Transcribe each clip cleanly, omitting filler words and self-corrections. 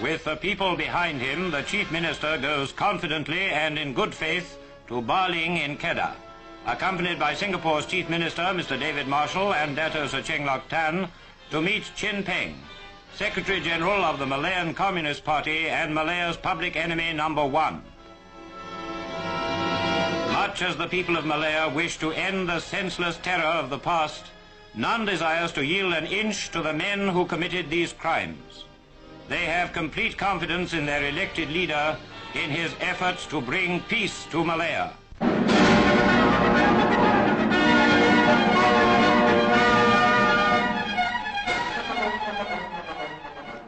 With the people behind him, the Chief Minister goes confidently and in good faith to Baling in Kedah, accompanied by Singapore's Chief Minister, Mr. David Marshall, and Dato Sir Cheng Lok Tan, to meet Chin Peng, Secretary General of the Malayan Communist Party and Malaya's public enemy number one. Much as the people of Malaya wish to end the senseless terror of the past, none desires to yield an inch to the men who committed these crimes. They have complete confidence in their elected leader in his efforts to bring peace to Malaya.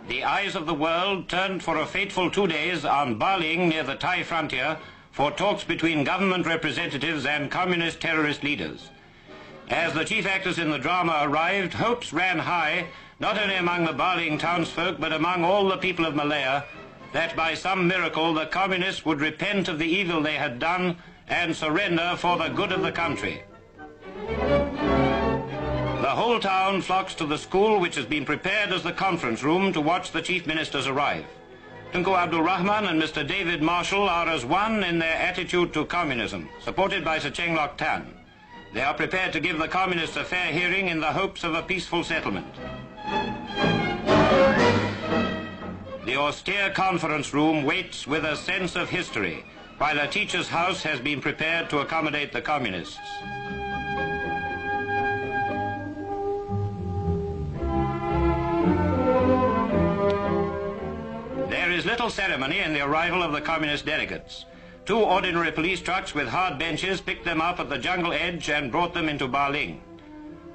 The eyes of the world turned for a fateful 2 days on Baling near the Thai frontier for talks between government representatives and communist terrorist leaders. As the chief actors in the drama arrived, hopes ran high, not only among the Baling townsfolk, but among all the people of Malaya, that by some miracle the communists would repent of the evil they had done and surrender for the good of the country. The whole town flocks to the school which has been prepared as the conference room to watch the chief ministers arrive. Tunku Abdul Rahman and Mr. David Marshall are as one in their attitude to communism, supported by Sir Cheng Lok Tan. They are prepared to give the communists a fair hearing in the hopes of a peaceful settlement. The austere conference room waits with a sense of history, while a teacher's house has been prepared to accommodate the communists. There is little ceremony in the arrival of the communist delegates. 2 ordinary police trucks with hard benches picked them up at the jungle edge and brought them into Baling.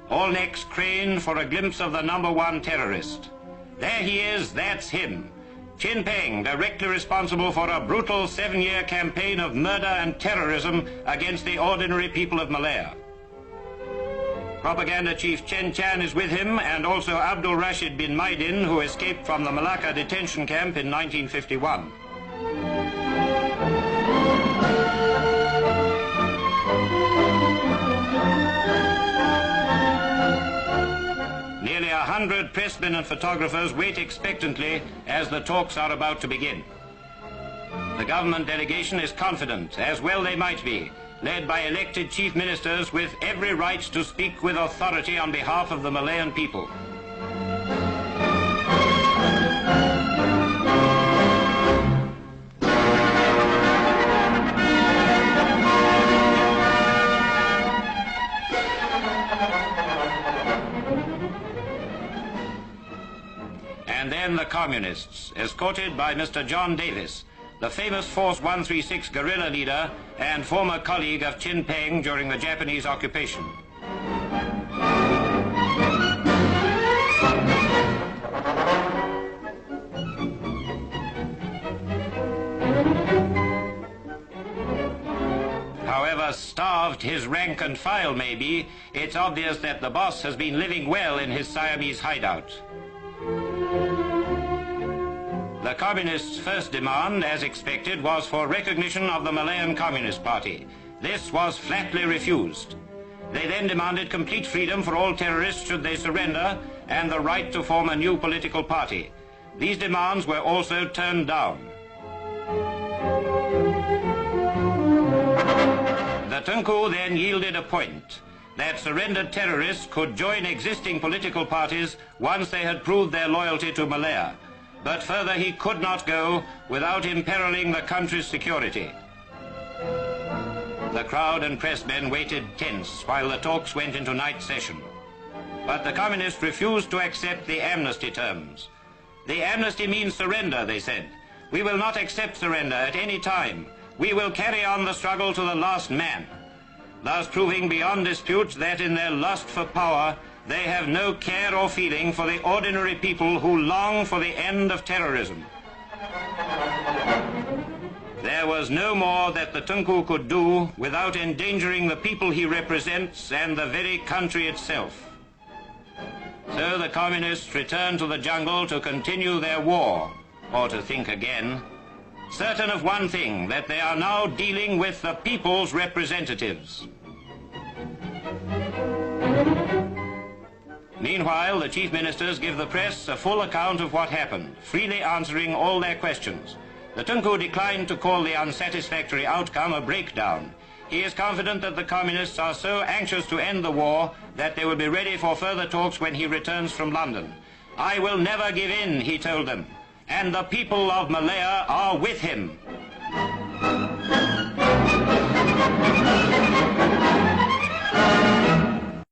All necks craned for a glimpse of the number one terrorist. There he is, that's him. Chin Peng, directly responsible for a brutal 7-year campaign of murder and terrorism against the ordinary people of Malaya. Propaganda Chief Chen Chan is with him, and also Abdul Rashid bin Maidin, who escaped from the Malacca detention camp in 1951. Nearly 100 pressmen and photographers wait expectantly as the talks are about to begin. The government delegation is confident, as well they might be, led by elected chief ministers with every right to speak with authority on behalf of the Malayan people. And then the communists, escorted by Mr. John Davis, the famous Force 136 guerrilla leader and former colleague of Chin Peng during the Japanese occupation. However starved his rank and file may be, it's obvious that the boss has been living well in his Siamese hideout. The communists' first demand, as expected, was for recognition of the Malayan Communist Party. This was flatly refused. They then demanded complete freedom for all terrorists should they surrender, and the right to form a new political party. These demands were also turned down. The Tunku then yielded a point that surrendered terrorists could join existing political parties once they had proved their loyalty to Malaya. But further he could not go without imperiling the country's security. The crowd and pressmen waited tense while the talks went into night session. But the communists refused to accept the amnesty terms. The amnesty means surrender, they said. We will not accept surrender at any time. We will carry on the struggle to the last man. Thus proving beyond dispute that in their lust for power, they have no care or feeling for the ordinary people who long for the end of terrorism. There was no more that the Tunku could do without endangering the people he represents and the very country itself. So the communists returned to the jungle to continue their war, or to think again, certain of one thing, that they are now dealing with the people's representatives. Meanwhile, the chief ministers give the press a full account of what happened, freely answering all their questions. The Tunku declined to call the unsatisfactory outcome a breakdown. He is confident that the communists are so anxious to end the war that they will be ready for further talks when he returns from London. I will never give in, he told them, and the people of Malaya are with him.